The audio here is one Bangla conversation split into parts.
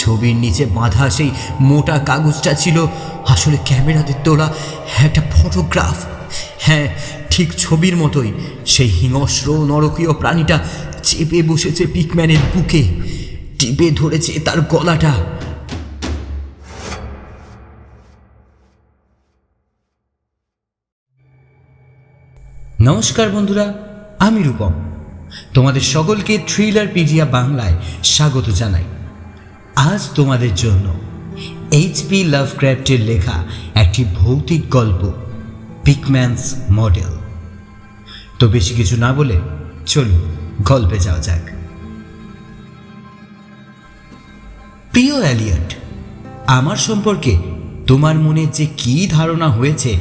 ছবির নিচে বাঁধা সেই মোটা কাগজটা ছিল আসলে ক্যামেরাতে তোলা একটা ফটোগ্রাফ। হ্যাঁ, ঠিক ছবির মতোই সেই হিংস্র নরকীয় প্রাণীটা চেপে বসেছে পিকম্যানের বুকে, টিপে ধরেছে তার গলাটা। নমস্কার বন্ধুরা, আমি রূপম। তোমাদের সকলকে থ্রিলার পিডিয়া বাংলায় স্বাগত জানাই। আজ তোমাদের জন্য এইচপি লাভক্রাফটের লেখা একটি ভৌতিক গল্প, পিকম্যানস মডেল। তো বেশি কিছু না বলে চলুন গল্পে যাওয়া যাক। প্রিয় এলিয়ট, আমার সম্পর্কে তোমার মনে যে কী ধারণা হয়েছে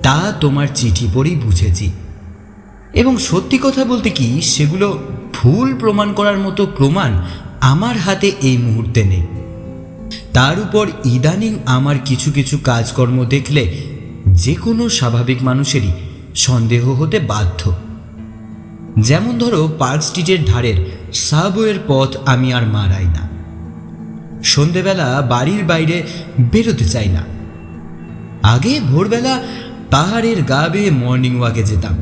তা তোমার চিঠি পড়েই বুঝেছি, এবং সত্যি কথা বলতে কি সেগুলো ভুল প্রমাণ করার মতো প্রমাণ আমার হাতে এই মুহূর্তে নেই। তার উপর ইদানিং আমার কিছু কিছু কাজকর্ম দেখলে যে কোনো স্বাভাবিক মানুষেরই সন্দেহ হতে বাধ্য। যেমন ধরো, পার্ক স্ট্রিটের ধারের সাবওয়ের পথ আমি আর মারাই না, সন্ধেবেলা বাড়ির বাইরে বেরোতে চাই না। আগে ভোরবেলা পাহাড়ের গা বেয়ে মর্নিং ওয়াকে যেতাম,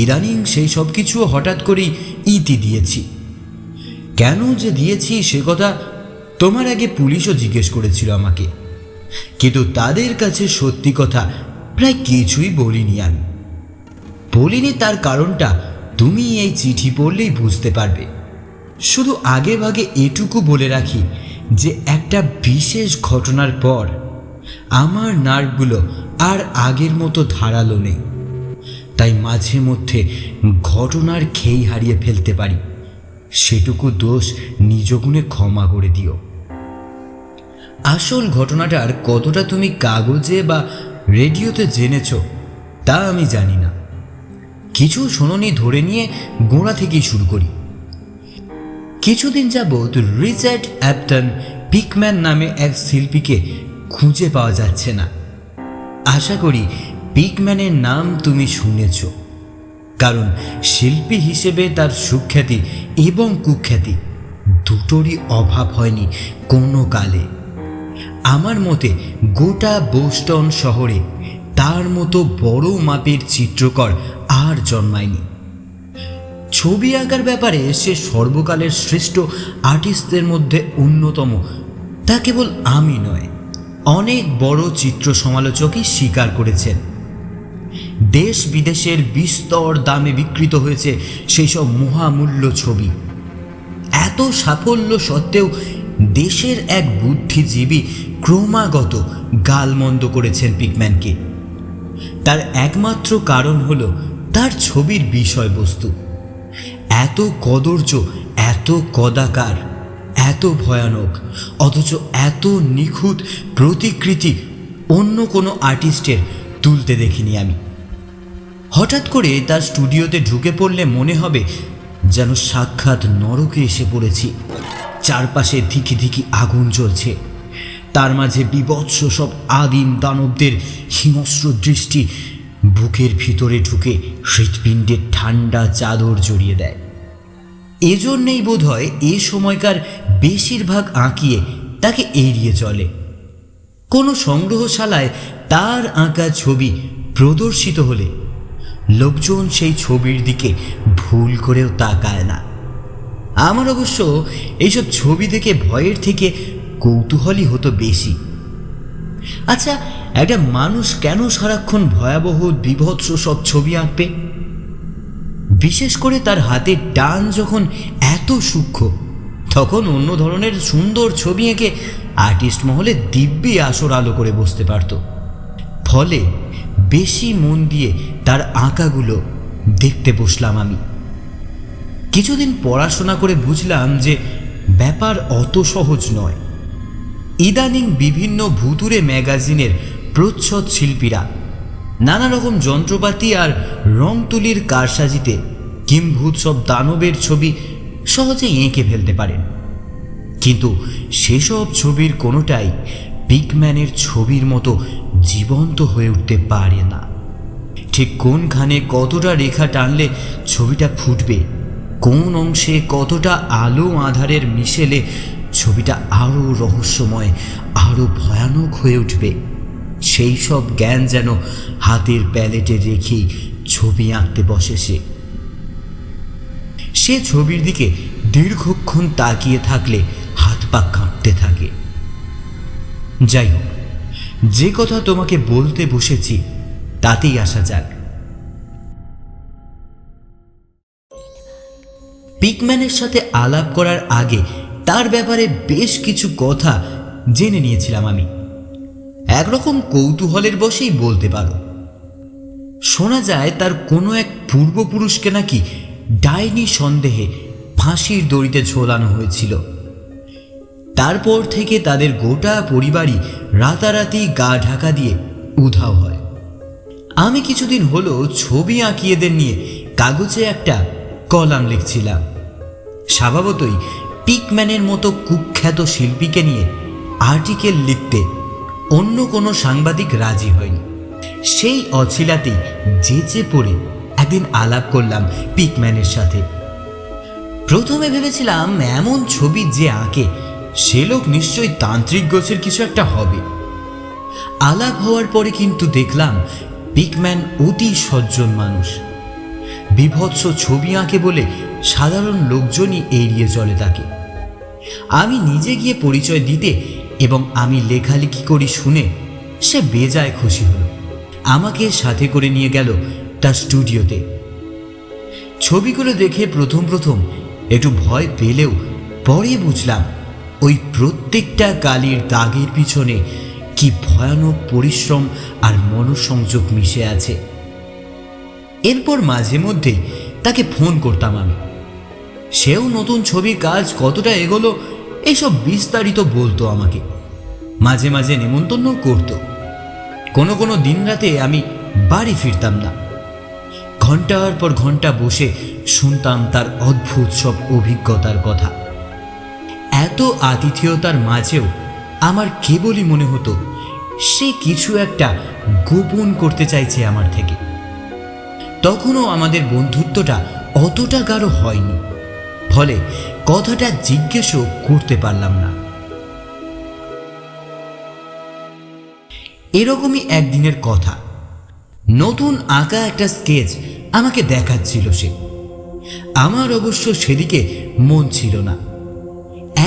ইদানিং সেই সব কিছু হঠাৎ করেই ইতি দিয়েছি। কেন যে দিয়েছি সে কথা তোমার আগে পুলিশও জিজ্ঞেস করেছিল আমাকে, কিন্তু তাদের কাছে সত্যি কথা প্রায় কিছুই বলিনি। আমি বলিনি তার কারণটা তুমি এই চিঠি পড়লেই বুঝতে পারবে। শুধু আগে ভাগে এটুকু বলে রাখি যে একটা বিশেষ ঘটনার পর আমার নার্ভগুলো আর আগের মতো ধারালো নেই, তাই মাঝে মধ্যে ঘটনার খেই হারিয়ে ফেলতে পারি। সেটুকু দোষ নিজ গুণে ক্ষমা করে দিও। আসল ঘটনাটার কতটা তুমি কাগজে বা রেডিওতে জেনেছ তা আমি জানি না। কিছু শোনোনি ধরে নিয়ে গোড়া থেকেই শুরু করি। কিছুদিন যাবৎ রিচার্ড অ্যাপটন পিকম্যান নামে এক শিল্পীকে খুঁজে পাওয়া যাচ্ছে না। আশা করি পিকম্যানের নাম তুমি শুনেছ, কারণ শিল্পী হিসেবে তার সুখ্যাতি এবং কুখ্যাতি দুটোরই অভাব হয়নি কোনো কালে। আমার মতে গোটা বোস্টন শহরে তার মতো বড় মাপের চিত্রকর আর জন্মায়নি। ছবি আঁকার ব্যাপারে সে সর্বকালের শ্রেষ্ঠ আর্টিস্টদের মধ্যে অন্যতম, তা কেবল আমি নয়, অনেক বড় চিত্র সমালোচকই স্বীকার করেছেন। দেশ বিদেশের বিস্তর দামে বিক্রিত হয়েছে সেই সব মহামূল্য ছবি। এত সাফল্য সত্ত্বেও দেশের এক বুদ্ধিজীবী ক্রমাগত গালমন্দ করেছেন পিকম্যানকে। তার একমাত্র কারণ হলো তার ছবির বিষয়বস্তু এত কদর্য, এত কদাকার, এত ভয়ানক, অথচ এত নিখুঁত প্রতিকৃতি অন্য কোনো আর্টিস্টের তুলতে দেখিনি আমি। হঠাৎ করে তার স্টুডিওতে ঢুকে পড়লে মনে হবে যেন সাক্ষাৎ নরকে এসে পড়েছি। চারপাশে ধিকি ধিকি আগুন জ্বলছে, তার মাঝে বিভৎস সব আদিম দানবদের হিংস্র দৃষ্টি বুকের ভিতরে ঢুকে হৃৎপিণ্ডের ঠান্ডা চাদর জড়িয়ে দেয়। এজন্যেই বোধ হয় এ সময়কার বেশিরভাগ আঁকিয়ে তাকে এড়িয়ে চলে। কোনো সংগ্রহশালায় তার আঁকা ছবি প্রদর্শিত হলে লোকজন সেই ছবির দিকে ভুল করেও তাকায় না। আমার অবশ্য এইসব ছবি দেখে ভয়ের থেকে কৌতূহলী হতো বেশি। আচ্ছা, একটা মানুষ কেন সারাক্ষণ ভয়াবহ বিভৎস সব ছবি আঁকবে? বিশেষ করে তার হাতের টান যখন এত সূক্ষ্ম, তখন অন্য ধরনের সুন্দর ছবি এঁকে আর্টিস্ট মহলে দিব্যি আসর আলো করে বসতে পারত। ফলে বেশি মন দিয়ে তার আঁকাগুলো দেখতে বসলাম আমি। কিছুদিন পড়াশোনা করে বুঝলাম যে ব্যাপার অত সহজ নয়। ইদানিং বিভিন্ন ভুতুরে ম্যাগাজিনের প্রচ্ছদ শিল্পীরা নানা রকম যন্ত্রপাতি আর রং তুলির কারসাজিতে কিম্ভূত সব দানবের ছবি সহজে এঁকে ফেলতে পারেন, কিন্তু সেসব ছবির কোনোটাই পিকম্যানের ছবির মতো জীবন্ত হয়ে উঠতে পারে না। ঠিক কোনখানে কতটা রেখা টানলে ছবিটা ফুটবে, কোন অংশে কতটা আলো আঁধারের মিশেলে ছবিটা আরও রহস্যময়, আরও ভয়ানক হয়ে উঠবে। সেই সব জ্ঞান যেন হাতের প্যালেটে রেখেই ছবি আঁকতে বসে সে ছবির দিকে দীর্ঘক্ষণ তাকিয়ে থাকলে হাত পা কাঁপতে থাকে। যাই হোক, যে কথা তোমাকে বলতে বসেছি তাতেই আসা যাক। পিকম্যানের সাথে আলাপ করার আগে তার ব্যাপারে বেশ কিছু কথা জেনে নিয়েছিলাম আমি। একরকম কৌতূহলের বশেই বলতে পারো। শোনা যায় তার কোনো এক পূর্বপুরুষকে নাকি ডাইনি সন্দেহে ফাঁসির দড়িতে ঝোলানো হয়েছিল। তারপর থেকে তাদের গোটা পরিবারই রাতারাতি গা ঢাকা দিয়ে উধাও হয়। আমি কিছুদিন হলো ছবি আঁকিয়েদের নিয়ে কাগজে একটা কলাম লিখছিলাম। স্বভাবতই পিকম্যানের মতো কুখ্যাত শিল্পীকে নিয়ে আর্টিকেল লিখতে অন্য কোনো সাংবাদিক রাজি হয়নি। সেই অছিলাতেই যেচে পড়ে একদিন আলাপ করলাম পিকম্যানের সাথে। প্রথমে ভেবেছিলাম এমন ছবি যে আঁকে সে লোক নিশ্চয়ই তান্ত্রিক গোছের কিছু একটা হবে। আলাপ হওয়ার পরে কিন্তু দেখলাম পিকম্যান অতি সজ্জন মানুষ। বিভৎস ছবি আঁকে বলে সাধারণ লোকজনই এড়িয়ে চলে তাকে। আমি নিজে গিয়ে পরিচয় দিতে এবং আমি লেখালেখি করি শুনে সে বেজায় খুশি হলো। আমাকে সাথে করে নিয়ে গেল তার স্টুডিওতে। ছবিগুলো দেখে প্রথম একটু ভয় পেলেও পরে বুঝলাম ওই প্রত্যেকটা কালির দাগের পিছনে কি ভয়ানক পরিশ্রম আর মনোসংযোগ মিশে আছে। এরপর মাঝে মধ্যেই তাকে ফোন করতাম আমি। সেও নতুন ছবির কাজ কতটা এগোলো এইসব বিস্তারিত বলতো আমাকে। মাঝে মাঝে নেমন্তন্ন করত। কোনো দিন রাতে আমি বাড়ি ফিরতাম না। ঘন্টার পর ঘন্টা বসে শুনতাম তার অদ্ভুত সব অভিজ্ঞতার কথা। এত আতিথেয়তার মাঝেও আমার কেবলই মনে হতো সে কিছু একটা গোপন করতে চাইছে আমার থেকে। তখনও আমাদের বন্ধুত্বটা অতটা গাঢ় হয়নি, ফলে কথাটা জিজ্ঞেসও করতে পারলাম না। এরকমই একদিনের কথা, নতুন আঁকা একটা স্কেচ আমাকে দেখাচ্ছিল সে। আমার অবশ্য সেদিকে মন ছিল না।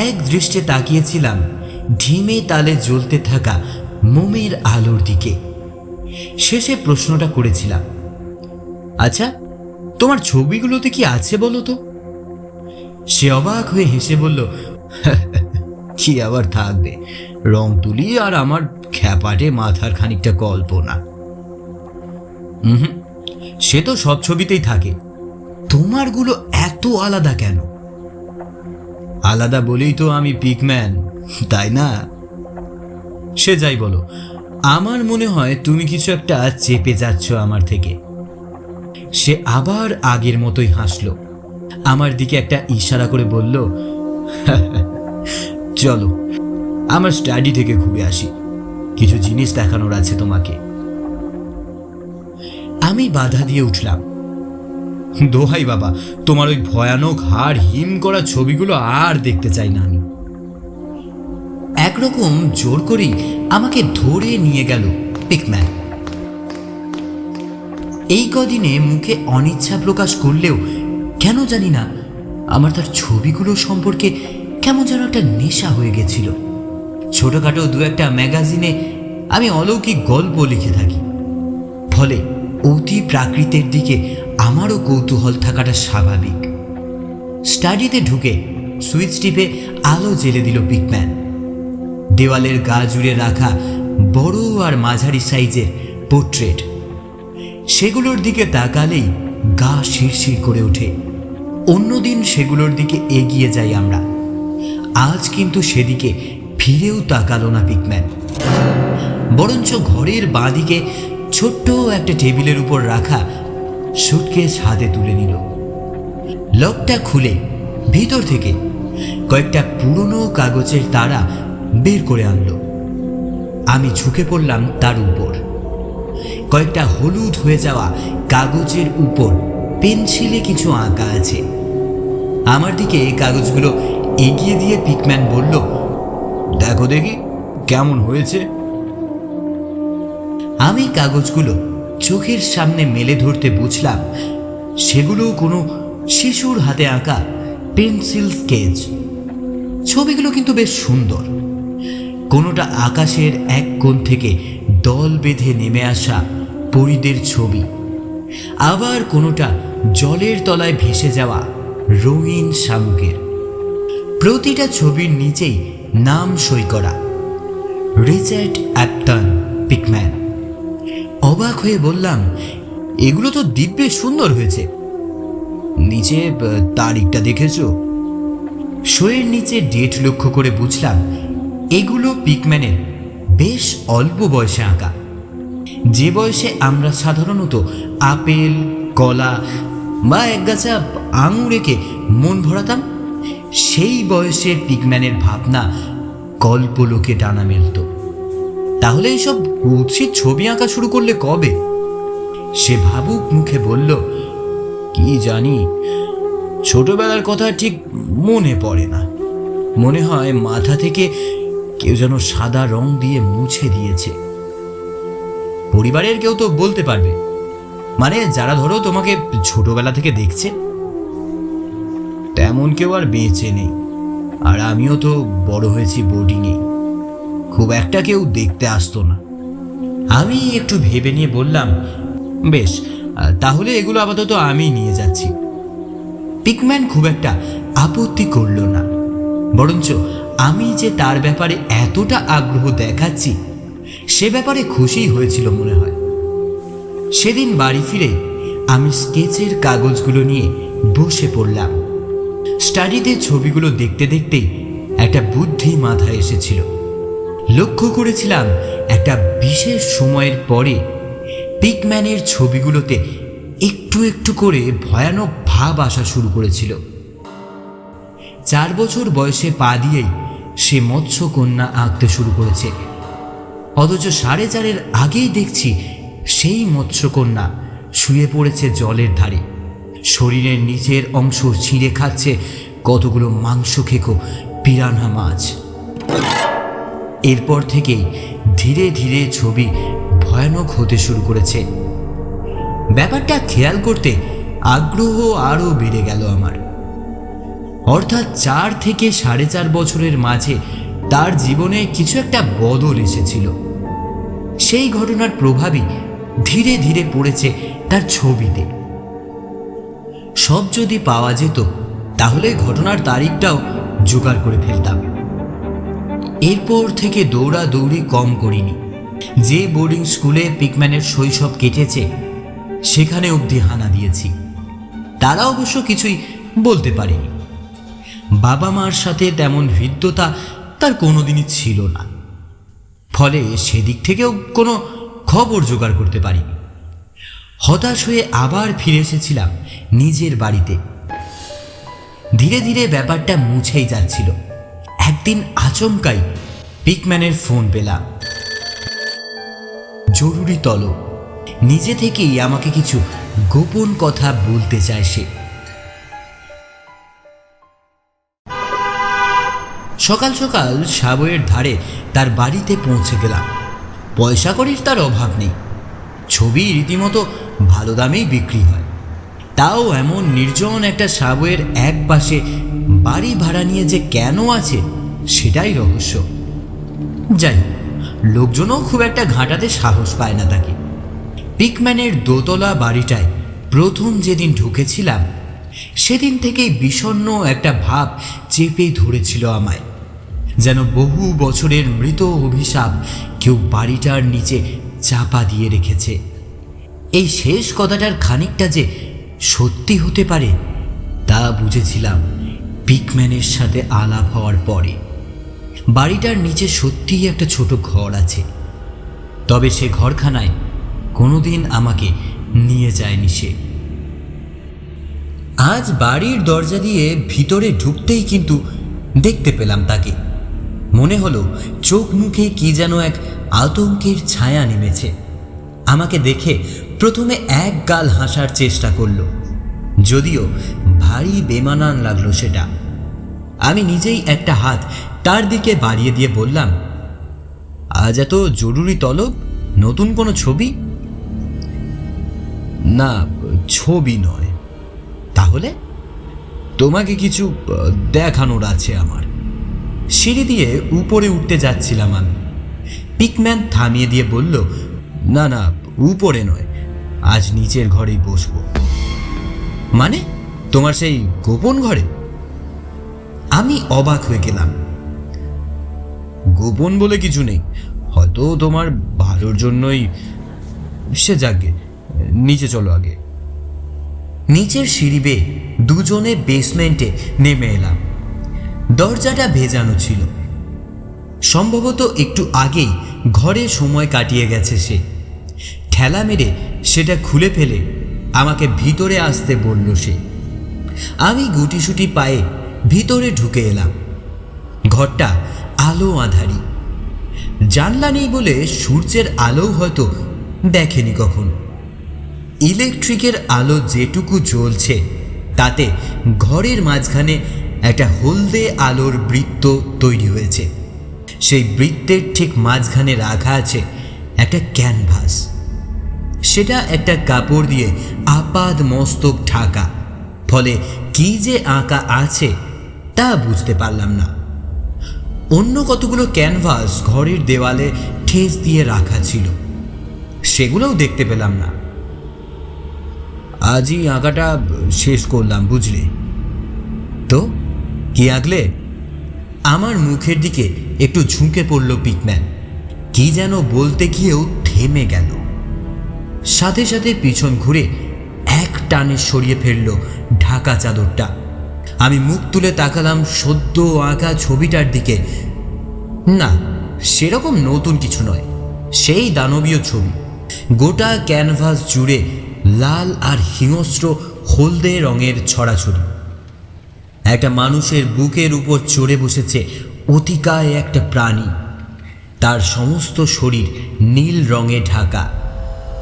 এক দৃষ্টে তাকিয়েছিলাম ধিমে তালে জ্বলতে থাকা মোমের আলোর দিকে। শেষে প্রশ্নটা করেছিলাম, আচ্ছা তোমার ছবিগুলোতে কি আছে বলো তো? সে অবাক হয়ে হেসে বলল, কি আবার থাকবে, রং তুলি আর আমার খ্যাপাটে মাথার খানিকটা কল্পনা। সে তো সব ছবিতেই থাকে, তোমারগুলো এত আলাদা কেন? আলাদা বলেই তো আমি পিকম্যান, তাই না? সে যাই বলো, আমার মনে হয় তুমি কিছু একটা চেপে যাচ্ছ আমার থেকে। সে আবার আগের মতোই হাসলো, আমার দিকে একটা ইশারা করে বলল, চলো আমার স্টাডি থেকে ঘুরে আসি, কিছু জিনিস দেখানোর আছে তোমাকে। আমি বাধা দিয়ে উঠলাম, দোহাই বাবা, তোমার ওই ভয়ানক হাড় হিম করা ছবিগুলো আর দেখতে চাই না আমি। একরকম জোর করেই আমাকে ধরে নিয়ে গেল পিকম্যান। এই কদিনে মুখে অনিচ্ছা প্রকাশ করলেও কেন জানি না আমার তার ছবিগুলো সম্পর্কে কেমন যেন একটা নেশা হয়ে গেছিল। ছোটখাটো দু একটা ম্যাগাজিনে আমি অলৌকিক গল্প লিখে থাকি, ফলে অতি প্রাকৃতের দিকে আমারও কৌতূহল থাকাটা স্বাভাবিক। স্টাডিতে ঢুকে সুইচ টিপে আলো জ্বেলে দিল পিকম্যান। দেওয়ালের গা জুড়ে রাখা বড় আর মাঝারি সাইজের পোর্ট্রেট, সেগুলোর দিকে তাকালেই গা শিরশির করে ওঠে। অন্যদিন সেগুলোর দিকে এগিয়ে যাই আমরা, আজ কিন্তু সেদিকে ফিরেও তাকালো না পিকম্যান। বরঞ্চ ঘরের বাঁ দিকে ছোট্ট একটা টেবিলের উপর রাখা সুটকেস হাতে তুলে নিল। লকটা খুলে ভিতর থেকে কয়েকটা পুরনো কাগজের তারা বের করে আনলো। আমি ঝুঁকে পড়লাম তার উপর। কয়েকটা হলুদ হয়ে যাওয়া কাগজের উপর পেন্সিলে কিছু আঁকা আছে। আমার দিকে কাগজগুলো এগিয়ে দিয়ে পিকম্যান বলল, দেখো দেখি কেমন হয়েছে। আমি কাগজগুলো চোখের সামনে মেলে ধরতে বুঝলাম সেগুলো কোনো শিশুর হাতে আঁকা পেন্সিল স্কেচ। ছবিগুলো কিন্তু বেশ সুন্দর। কোনোটা আকাশের এক কোণ থেকে দল বেঁধে নেমে আসা পরীদের ছবি, আবার কোনোটা জলের তলায় ভেসে যাওয়া রঙিন শামুকের। প্রতিটা ছবির নিচেই নাম সই করা, রিচার্ড অ্যাপটন পিকম্যান। অবাক হয়ে বললাম, এগুলো তো দিব্যে সুন্দর হয়েছে। নিচে তারিখটা দেখেছো? সইয়ের নিচে ডেট লক্ষ্য করে বুঝলাম এগুলো পিকম্যানের বেশ অল্প বয়সে আঁকা। যে বয়সে আমরা সাধারণত আপেল, কলা বা একগাছা আঙুর এঁকে মন ভরাতাম, সেই বয়সে পিকম্যানের ভাবনা কল্পলোকে ডানা মেলত। তাহলে এইসব কুৎসিত ছবি আঁকা শুরু করলে কবে? সে ভাবুক মুখে বলল, কি জানি, ছোটবেলার কথা ঠিক মনে পড়ে না। মনে হয় মাথা থেকে কেউ যেন সাদা রং দিয়ে মুছে দিয়েছে। পরিবারের কেউ তো বলতে পারবে, মানে যারা ধরো তোমাকে ছোটবেলা থেকে দেখছে। তেমন কেউ আর বেঁচে নেই, আর আমিও তো বড় হয়েছি বোর্ডিংয়ে, খুব একটা কেউ দেখতে আসতো না। আমি একটু ভেবে নিয়ে বললাম, বেশ, তাহলে এগুলো আপাতত আমি নিয়ে যাচ্ছি। পিকম্যান খুব একটা আপত্তি করল না, বরঞ্চ আমি যে তার ব্যাপারে এতটা আগ্রহ দেখাচ্ছি সে ব্যাপারে খুশিই হয়েছিল মনে হয়। সেদিন বাড়ি ফিরে আমি স্কেচের কাগজগুলো নিয়ে বসে পড়লাম। স্টাডিতে ছবিগুলো দেখতে দেখতেই একটা বুদ্ধি মাথায় এসেছিল। লক্ষ্য করেছিলাম একটা বিশেষ সময়ের পরে পিকম্যানের ছবিগুলোতে একটু একটু করে ভয়ানক ভাব আসা শুরু করেছিল। 4 বছর বয়সে পা দিয়েই সে মৎস্যকন্যা আঁকতে শুরু করেছে, অথচ 4.5-এর আগেই দেখছি সেই মৎস্যকন্যা শুয়ে পড়েছে জলের ধারে, শরীরের নিচের অংশ ছিঁড়ে খাচ্ছে কতগুলো মাংস খেকো পিরানহা মাছ। এরপর থেকেই ধীরে ধীরে ছবি ভয়ানক হতে শুরু করেছে। ব্যাপারটা খেয়াল করতে আগ্রহ আরও বেড়ে গেল আমার। অর্থাৎ 4 থেকে 4.5 বছরের মাঝে তার জীবনে কিছু একটা বদল এসেছিল। সেই ঘটনার প্রভাবই ধীরে ধীরে পড়েছে তার ছবিতে। সব যদি পাওয়া যেত তাহলে ঘটনার তারিখটাও জোগাড় করে ফেলতাম। এরপর থেকে দৌড়াদৌড়ি কম করিনি। যে বোর্ডিং স্কুলে পিকম্যানের শৈশব কেটেছে সেখানে অবধি হানা দিয়েছি। তারা অবশ্য কিছুই বলতে পারেনি। বাবা মার সাথে তেমন হৃদ্যতা তার কোনোদিনই ছিল না, ফলে সেদিক থেকেও কোনো খবর জোগাড় করতে পারিনি। হতাশ হয়ে আবার ফিরে এসেছিলাম নিজের বাড়িতে। ধীরে ধীরে ব্যাপারটা মুছেই যাচ্ছিল। একদিন আচমকাই পিকম্যানের ফোন পেলাম। জরুরি তলব। নিজে থেকেই আমাকে কিছু গোপন কথা বলতে চায় সে। সকাল সকাল সাবয়ের ধারে তার বাড়িতে পৌঁছে গেলাম। পয়সা কড়ির তার অভাব নেই, ছবি রীতিমতো ভালো দামেই বিক্রি হয়। তাও এমন নির্জন একটা সাবয়ের এক পাশে বাড়ি ভাড়া নিয়ে যে কেন আছে সেটাই রহস্য। যাই হোক, লোকজনও খুব একটা ঘাঁটাতে সাহস পায় না তাকে। পিকম্যানের দোতলা বাড়িটায় প্রথম যেদিন ঢুকেছিলাম সেদিন থেকেই বিষণ্ণ একটা ভাব চেপে ধরেছিল আমায়, যেন বহু বছরের মৃত অভিশাপ কেউ বাড়িটার নিচে চাপা দিয়ে রেখেছে। এই শেষ কথাটার খানিকটা যে সত্যি হতে পারে তা বুঝেছিলাম পিকম্যানের সাথে আলাপ হওয়ার পরে। বাড়িটার নিচে সত্যিই একটা ছোট ঘর আছে, তবে সে ঘরখানায় কোনোদিন আমাকে নিয়ে যায়নি সে। আজ বাড়ির দরজা দিয়ে ভিতরে ঢুকতেই কিন্তু দেখতে পেলাম তাকে। মনে হলো চোখ মুখে কি যেন এক আতঙ্কের ছায়া নেমেছে। আমাকে দেখে প্রথমে এক গাল হাসার চেষ্টা করলো, যদিও ভারী বেমানান লাগলো সেটা। আমি নিজেই একটা হাত তার দিকে বাড়িয়ে দিয়ে বললাম, আজ এত জরুরি তলব? নতুন কোনো ছবি? না, ছবি নয়। তাহলে? তোমাকে কিছু দেখানোর আছে আমার। সিঁড়ি দিয়ে উপরে উঠতে যাচ্ছিলাম আমি। পিকম্যান থামিয়ে দিয়ে বলল, না না, উপরে নয়, আজ নিচের ঘরেই বসবো। মানে তোমার সেই গোপন ঘরে? আমি অবাক হয়ে গেলাম। গোপন বলে কিছু নেই, হয়তো তোমার ভালোর জন্যই। সে যাকে, নিচে চলো আগে। নিচের সিঁড়ি বেয়ে দুজনে বেসমেন্টে নেমে এলাম। দরজাটা ভেজানো ছিল। সম্ভবত একটু আগেই ঘরে সময় কাটিয়ে গেছে সে। ঠেলা মেরে সেটা খুলে ফেলে আমাকে ভিতরে আসতে বলল সে। আমি গুটিসুটি পায়ে ভিতরে ঢুকে এলাম। ঘরটা আলো আঁধারি। জানলা নেই বলে সূর্যের আলোও হয়তো দেখেনি কখন। ইলেকট্রিকের আলো যেটুকু জ্বলছে তাতে ঘরের মাঝখানে একটা হলদে আলোর বৃত্ত তৈরি হয়েছে। সেই বৃত্তের ঠিক মাঝখানে রাখা আছে একটা ক্যানভাস। সেটা একটা কাপড় দিয়ে আপাদ মস্তক ঢাকা, ফলে কি যে আঁকা আছে তা বুঝতে পারলাম না। অন্য কতগুলো ক্যানভাস ঘরের দেওয়ালে ঠেস দিয়ে রাখা ছিল, সেগুলোও দেখতে পেলাম না। আজই আঁকাটা শেষ করলাম, বুঝলে তো? কি আঁকলে? আমার মুখের দিকে একটু ঝুঁকে পড়ল পিকম্যান। কি যেন বলতে গিয়েও থেমে গেল। সাথে সাথে পিছন ঘুরে এক টানে সরিয়ে ফেলল ঢাকা চাদরটা। আমি মুখ তুলে তাকালাম সদ্য আঁকা ছবিটার দিকে। না, সেরকম নতুন কিছু নয়, সেই দানবীয় ছবি। গোটা ক্যানভাস জুড়ে লাল আর হিংস্র হলদে রঙের ছড়াছড়ি। একটা মানুষের বুকের উপর চড়ে বসেছে অতিকায় একটা প্রাণী। তার সমস্ত শরীর নীল রঙে ঢাকা।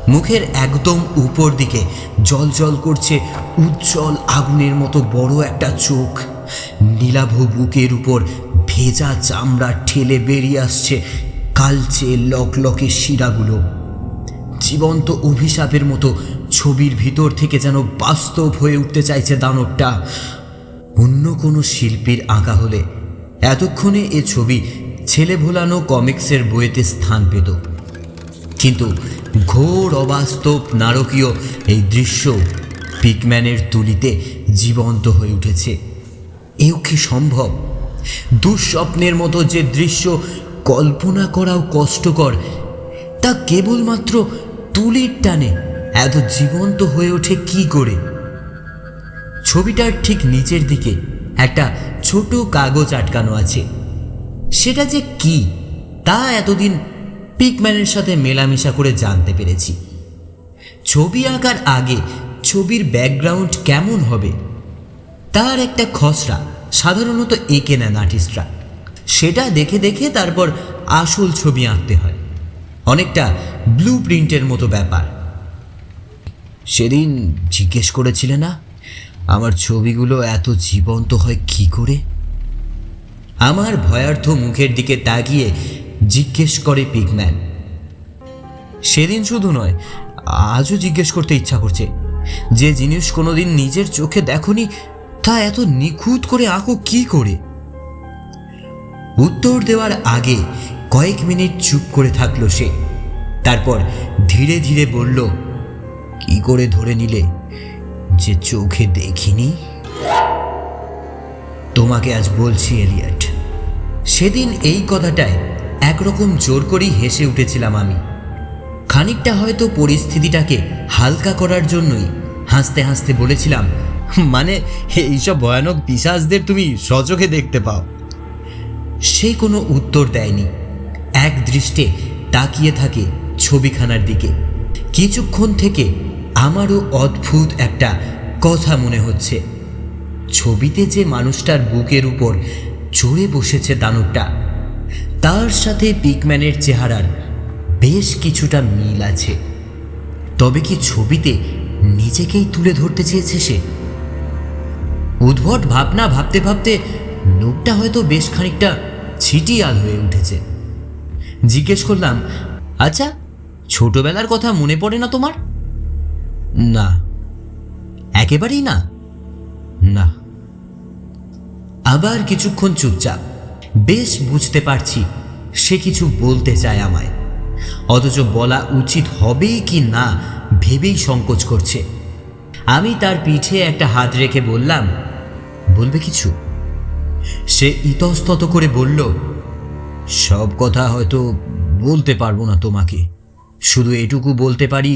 মুখের একদম উপর দিকে জ্বলজ্বল করছে উজ্জ্বল আগুনের মতো বড় একটা চোখ। নীলাভ বুকের উপর ভেজা চামড়া ঠেলে বেরিয়ে আসছে কালচে লকলকে শিরাগুলো। জীবন্ত অভিশাপের মতো ছবির ভিতর থেকে যেন বাস্তব হয়ে উঠতে চাইছে দানবটা। অন্য কোনো শিল্পীর আঁকা হলে এতক্ষণে এ ছবি ছেলে ভোলানো কমিক্সের বইয়েতে স্থান পেত, কিন্তু ঘোর অবাস্তব নারকীয় এই দৃশ্য পিকম্যানের তুলিতে জীবন্ত হয়ে উঠেছে। এও কি সম্ভব? দুঃস্বপ্নের মতো যে দৃশ্য কল্পনা করাও কষ্টকর, তা কেবলমাত্র তুলির টানে এত জীবন্ত হয়ে ওঠে কি করে? ছবিটার ঠিক নিচের দিকে একটা ছোট কাগজ আটকানো আছে। সেটা যে কি তা এতদিন পিকম্যানের সাথে মেলামেশা করে জানতে পেরেছি। ছবি আঁকার আগে ছবির ব্যাকগ্রাউন্ড কেমন হবে তার একটা খসড়া সাধারণত এঁকে নেন আর্টিস্টরা। সেটা দেখে দেখে তারপর আসল ছবি আঁকতে হয়। অনেকটা ব্লু প্রিন্টের মতো ব্যাপার। সেদিন জিজ্ঞেস করেছিলে না আমার ছবিগুলো এত জীবন্ত হয় কি করে? আমার ভয়ার্থ মুখের দিকে তাকিয়ে জিজ্ঞেস করে পিকম্যান। সেদিন শুধু নয়, আজও জিজ্ঞেস করতে ইচ্ছা করছে। যে জিনিস কোনোদিন নিজের চোখে দেখোনি তা এত নিখুঁত করে আঁকো কি করে? উত্তর দেওয়ার আগে কয়েক মিনিট চুপ করে থাকলো সে। তারপর ধীরে ধীরে বলল, কি করে ধরে নিলে যে চোখে দেখিনি? তোমাকে আজ বলছি এলিয়ট। সেদিন এই কথাটায় একরকম জোর করেই হেসে উঠেছিলাম আমি। খানিকটা হয়তো পরিস্থিতিটাকে হালকা করার জন্যই হাসতে হাসতে বলেছিলাম, মানে এইসব ভয়ানক পিশাচদের তুমি সচোখে দেখতে পাও? সে কোনো উত্তর দেয়নি। এক দৃষ্টে তাকিয়ে থাকে ছবিখানার দিকে। কিছুক্ষণ থেকে আমারও অদ্ভুত একটা কথা মনে হচ্ছে। ছবিতে যে মানুষটার বুকের উপর চড়ে বসেছে দানবটা, তার সাথে পিকম্যানের চেহারার বেশ কিছুটা মিল আছে। তবে কি ছবিতে নিজেকেই তুলে ধরতে চেয়েছে সে? উদ্ভট ভাবনা ভাবতে ভাবতে লোকটা হয়তো বেশ খানিকটা ছিটিয়াল হয়ে উঠেছে। জিজ্ঞেস করলাম, আচ্ছা, ছোটবেলার কথা মনে পড়ে না তোমার? না, একেবারেই না। না। আবার কিছুক্ষণ চুপচাপ। বেশ বুঝতে পারছি সে কিছু বলতে চায় আমায়, অথচ বলা উচিত হবে কি না ভেবেই সংকোচ করছে। আমি তার পিঠে একটা হাত রেখে বললাম, বলবে কিছু? সে ইতস্তত করে বলল, সব কথা হয়তো বলতে পারবো না তোমাকে, শুধু এটুকু বলতে পারি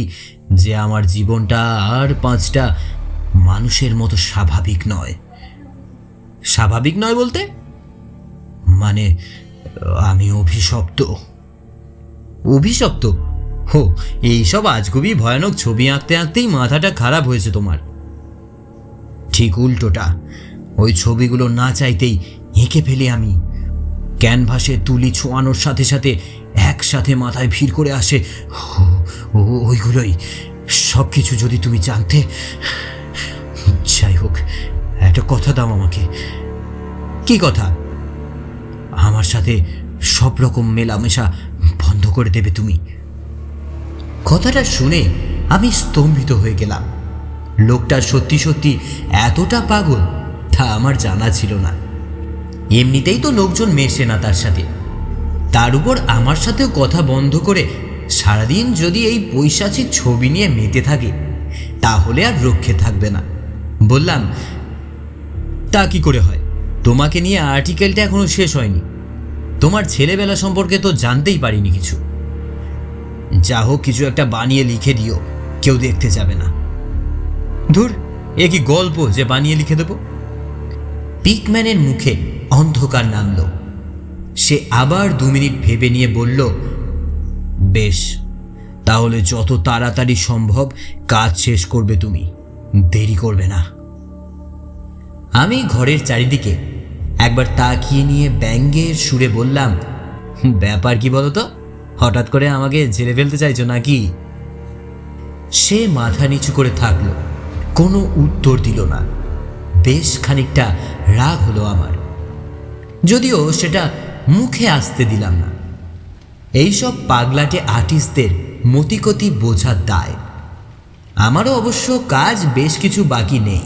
যে আমার জীবনটা আর 5টা মানুষের মতো স্বাভাবিক নয়। স্বাভাবিক নয় বলতে? মানে আমি অভিশপ্ত। অভিশপ্ত? হো, এইসব আজগুবি ভয়ানক ছবি আঁকতে আঁকতেই মাথাটা খারাপ হয়েছে তোমার। ঠিক উল্টোটা, ওই ছবিগুলো না চাইতেই এঁকে ফেলি আমি। ক্যানভাসে তুলি ছোঁয়ানোর সাথে সাথে একসাথে মাথায় ভিড় করে আসে ওইগুলোই। সব কিছু যদি তুমি জানতে। যাই হোক, একটা কথা দাও আমাকে। কি কথা? আমার সাথে সব রকম মেলামেশা বন্ধ করে দেবে তুমি। কথাটা শুনে আমি স্তম্ভিত হয়ে গেলাম। লোকটা সত্যি সত্যি এতটা পাগল তা আমার জানা ছিল না। এমনিতেই তো লোকজন মেশে না তার সাথে, তার উপর আমার সাথেও কথা বন্ধ করে সারাদিন যদি এই পৈশাচিক ছবি নিয়ে মেতে থাকে তাহলে আর রক্ষে থাকবে না। বললাম, তা কি করে হয়? তোমাকে নিয়ে আর্টিকেলটা এখনো শেষ হয়নি। তোমার ছেলেবেলা সম্পর্কে তো জানতেই পারিনি কিছু। যা হোক, কিছু একটা বানিয়ে লিখে দিও, কেউ দেখতে যাবে না। ধুর, এ কি গল্প যে বানিয়ে লিখে দেব? পিকম্যানের মুখে অন্ধকার নামল। সে আবার 2 মিনিট ভেবে নিয়ে বলল, বেশ, তাহলে যত তাড়াতাড়ি সম্ভব কাজ শেষ করবে তুমি, দেরি করবে না। আমি ঘরের চারিদিকে একবার তাকিয়ে নিয়ে ব্যঙ্গের সুরে বললাম, ব্যাপার কি বলতো? হঠাৎ করে আমাকে ঝেড়ে ফেলতে চাইছো নাকি? সে মাথা নিচু করে থাকলো, কোনো উত্তর দিল না। বেশ খানিকটা রাগ হলো আমার, যদিও সেটা মুখে আসতে দিলাম না। এইসব পাগলাটে আর্টিস্টদের মতিগতি বোঝার দায়। আমারও অবশ্য কাজ বেশ কিছু বাকি নেই।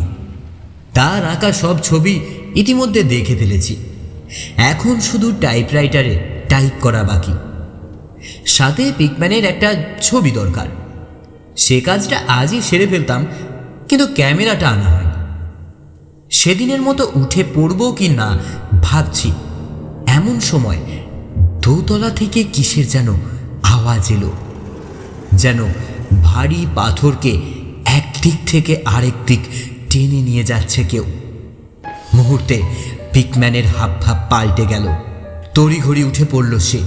তার আঁকা সব ছবি ইতিমধ্যে দেখে ফেলেছি, এখন শুধু টাইপরাইটারে টাইপ করা বাকি। সাথে পিকম্যানের একটা ছবি দরকার। সে কাজটা আজই সেরে ফেলতাম, কিন্তু ক্যামেরাটা আনা হয়নি। সেদিনের মতো উঠে পড়ব কি না ভাবছি, এমন সময় দোতলা থেকে কিসের যেন আওয়াজ এলো, যেন ভারী পাথরকে একদিক থেকে আরেক দিক টেনে নিয়ে যাচ্ছে কেউ। মুহূর্তে পিকম্যানের হাবভাব পাল্টে গেল। তড়িঘড়ি উঠে পড়ল সে।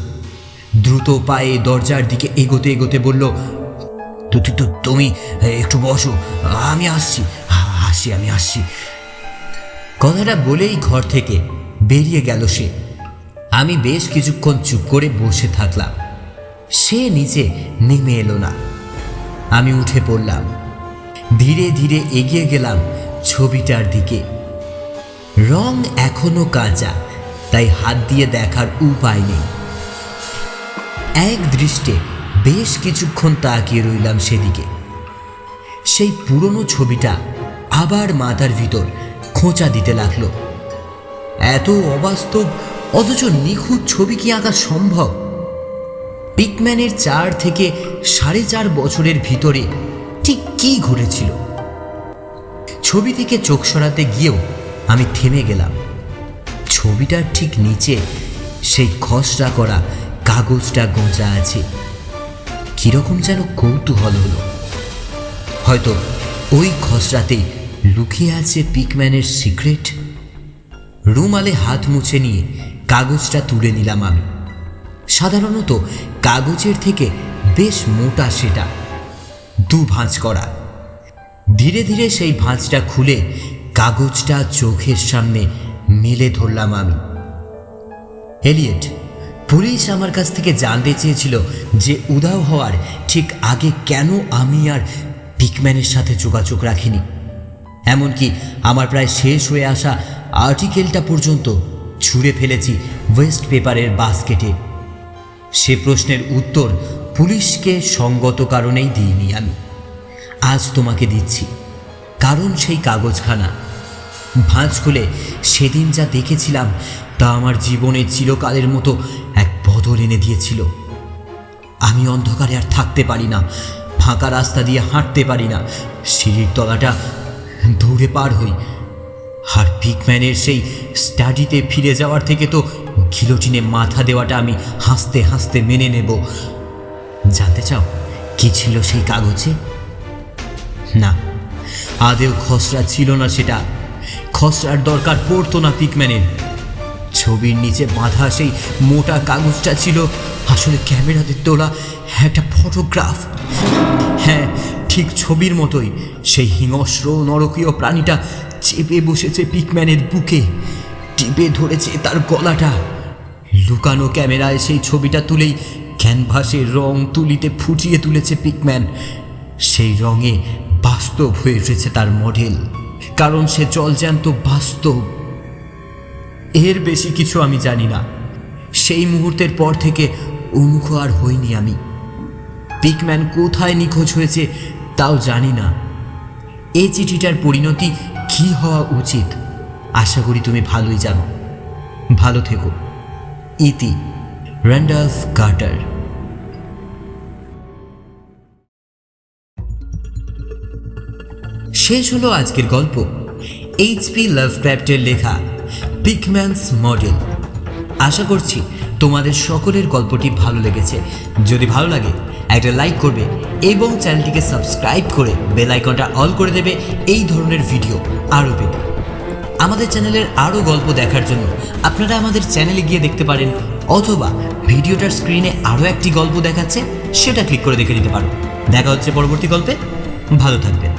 দ্রুত পায়ে দরজার দিকে এগোতে এগোতে বলল, তুমি একটু বসো, আমি আসছি। আমি আসছি। কথাটা বলেই ঘর থেকে বেরিয়ে গেল সে। আমি বেশ কিছুক্ষণ চুপ করে বসে থাকলাম। সে নিচে নেমে এলো না। আমি উঠে পড়লাম। ধীরে ধীরে এগিয়ে গেলাম ছবিটার দিকে। রং এখনো কাঁচা, তাই হাত দিয়ে দেখার উপায় নেই। এক দৃষ্টে বেশ কিছুক্ষণ তাকিয়ে রইলাম সেদিকে। সেই পুরনো ছবিটা আবার মাথার ভিতর খোঁচা দিতে লাগলো। এত অবাস্তব অথচ নিখুঁত ছবি কি আঁকা সম্ভব? পিকম্যানের 4 থেকে 4.5 বছরের ভিতরে ঠিক কি ঘটেছিল? ছবি থেকে চোখ সরাতে গিয়েও আমি থেমে গেলাম। ছবিটার ঠিক নিচে সেই খসড়া করা কাগজটা গোঁজা আছে। কিরকম যেন কৌতূহল হলো। হয়তো ওই খসড়াতেই লুকিয়ে আছে পিকম্যানের সিক্রেট। রুমালে হাত মুছে নিয়ে কাগজটা তুলে নিলাম আমি। সাধারণত কাগজের থেকে বেশ মোটা সেটা, 2 ভাঁজ করা। ধীরে ধীরে সেই ভাঁজটা খুলে কাগজটা চোখের সামনে মেলে ধরলাম আমি। এলিয়েট, পুলিশ আমার কাছ থেকে জানতে চেয়েছিল যে উধাও হওয়ার ঠিক আগে কেন আমি আর পিকম্যানের সাথে যোগাযোগ রাখিনি। এমনকি আমার প্রায় শেষ হয়ে আসা আর্টিকেলটা পর্যন্ত ছুঁড়ে ফেলেছি ওয়েস্ট পেপারের বাস্কেটে। সে প্রশ্নের উত্তর পুলিশকে সঙ্গত কারণেই দিইনি আমি, আজ তোমাকে দিচ্ছি। কারণ সেই কাগজখানা ভাঁজ খুলে সেদিন যা দেখেছিলাম তা আমার জীবনে চিরকালের মতো এক বদল এনে দিয়েছিল। আমি অন্ধকারে আর থাকতে পারি না, ফাঁকা রাস্তা দিয়ে হাঁটতে পারি না, সিঁড়ির তলাটা দৌড়ে পার হই। আর পিকম্যানের সেই স্টাডিতে ফিরে যাওয়ার থেকে তো গিলোটিনে মাথা দেওয়াটা আমি হাসতে হাসতে মেনে নেব। জানতে চাও কি ছিল সেই কাগজে? না, আদেও খসড়া ছিল না সেটা। খসড়ার দরকার পড়তো না পিকম্যানের। ছবির নিচে বাঁধা সেই মোটা কাগজটা ছিল আসলে ক্যামেরাতে তোলা একটা ফটোগ্রাফ। হ্যাঁ, ঠিক ছবির মতোই সেই হিংস্র নরকীয় প্রাণীটা চেপে বসেছে পিকম্যানের বুকে, টিপে ধরেছে তার গলাটা। লুকানো ক্যামেরায় সেই ছবিটা তুলেই ক্যানভাসের রং তুলিতে ফুটিয়ে তুলেছে পিকম্যান। সেই রঙে বাস্তব হয়ে উঠেছে তার মডেল, কারণ সে জলজ্যান্ত বাস্তব। এর বেশি কিছু আমি জানি না। সেই মুহূর্তের পর থেকে উন্মুখ আর হইনি আমি। পিকম্যান কোথায় নিখোঁজ হয়েছে তাও জানি না। এই চিঠিটার পরিণতি কী হওয়া উচিত আশা করি তুমি ভালোই জানো। ভালো থেকো। ইতি, র্যান্ডলফ কার্টার। শেষ হলো আজকের গল্প, এইচপি লাভক্রাফটের লেখা পিকম্যানস মডেল। আশা করছি তোমাদের সকলের গল্পটি ভালো লেগেছে। যদি ভালো লাগে একটা লাইক করবে এবং চ্যানেলটিকে সাবস্ক্রাইব করে বেল আইকনটা অল করে দেবে এই ধরনের ভিডিও আরও পেতে। আমাদের চ্যানেলের আরও গল্প দেখার জন্য আপনারা আমাদের চ্যানেলে গিয়ে দেখতে পারেন, অথবা ভিডিওটার স্ক্রিনে আরও একটি গল্প দেখাচ্ছে, সেটা ক্লিক করে দেখে নিতে পারো। দেখা হচ্ছে পরবর্তী গল্পে। ভালো থাকবেন।